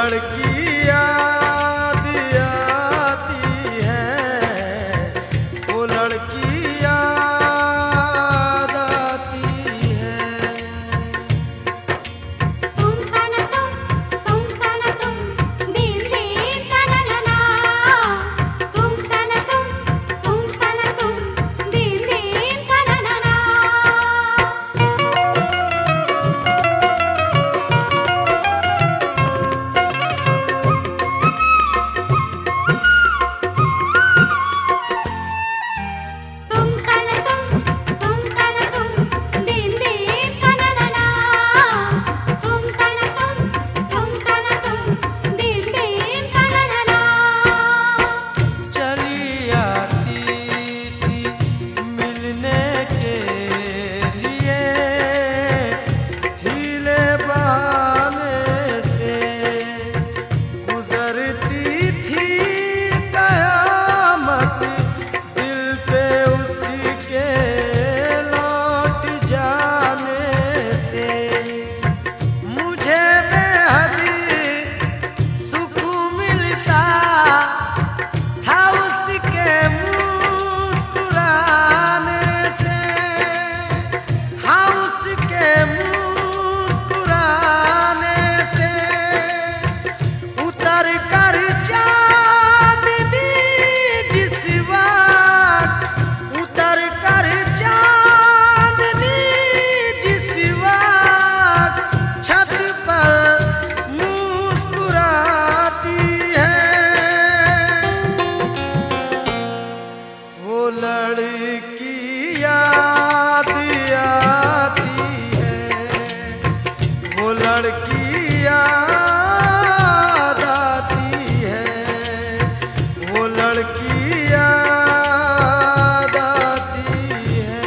लड़की याद आती है, वो लड़की याद आती है। तुम तना तुम दिल दिल तना ना ना। तुम तना तुम दिल दिल तना ना ना। लड़की याद आती है, वो लड़की याद आती है, वो लड़की याद आती है।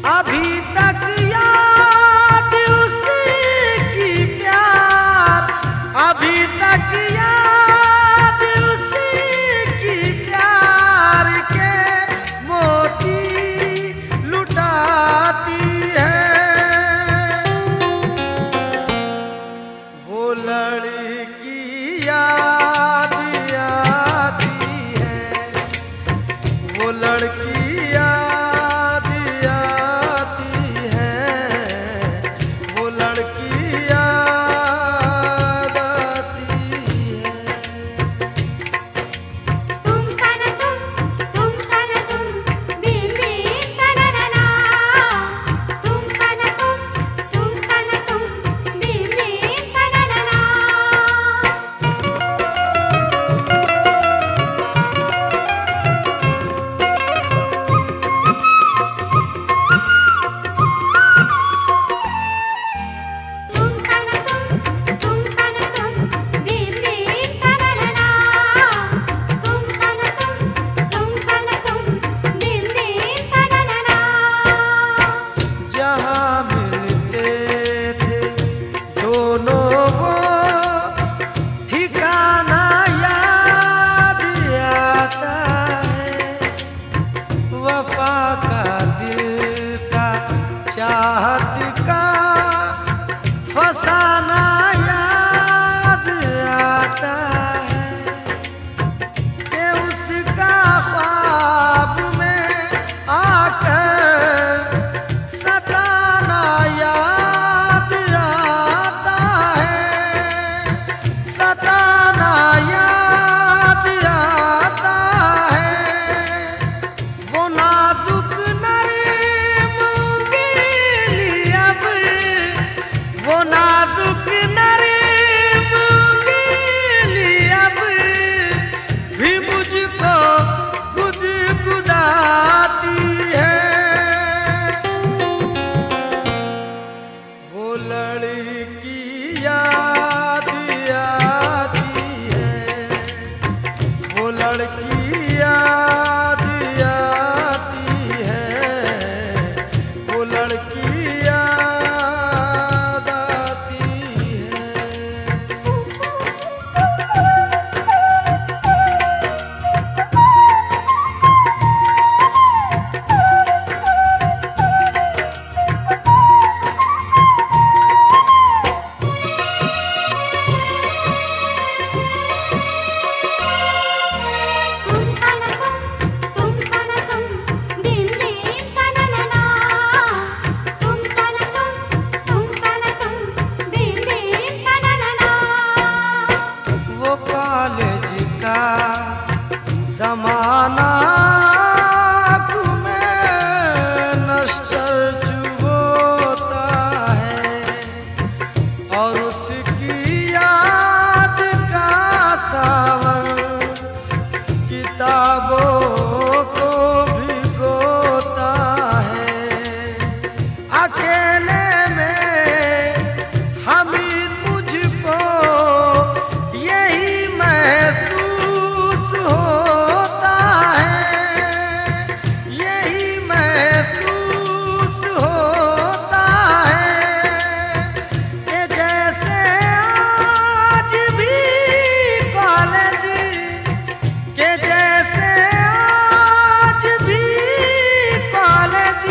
अभी तक याद चाहत का फसाना याद आता है कि उसका ख्वाब में आकर सताना याद आता है, सताना याद आता है। वो नाजुक वो नाजुक नरीब गीली अब भी मुझको गुदगुदाती है। वो लड़की याद आती है, वो लड़की याद आती है, वो लड़की ज़माना में नश्तर चुभोता है और उसकी याद का सावन किताबों को भिगोता है। अकेले में हामिद मुझको यही महसूस होता है, यही महसूस होता है कि जैसे आज भी कॉलेज, कि जैसे आज भी कॉलेज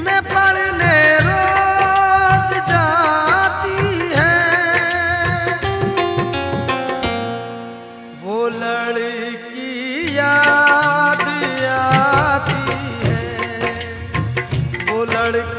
में पढ़ने रोज जाती है। वो लड़की याद आती है, वो लड़की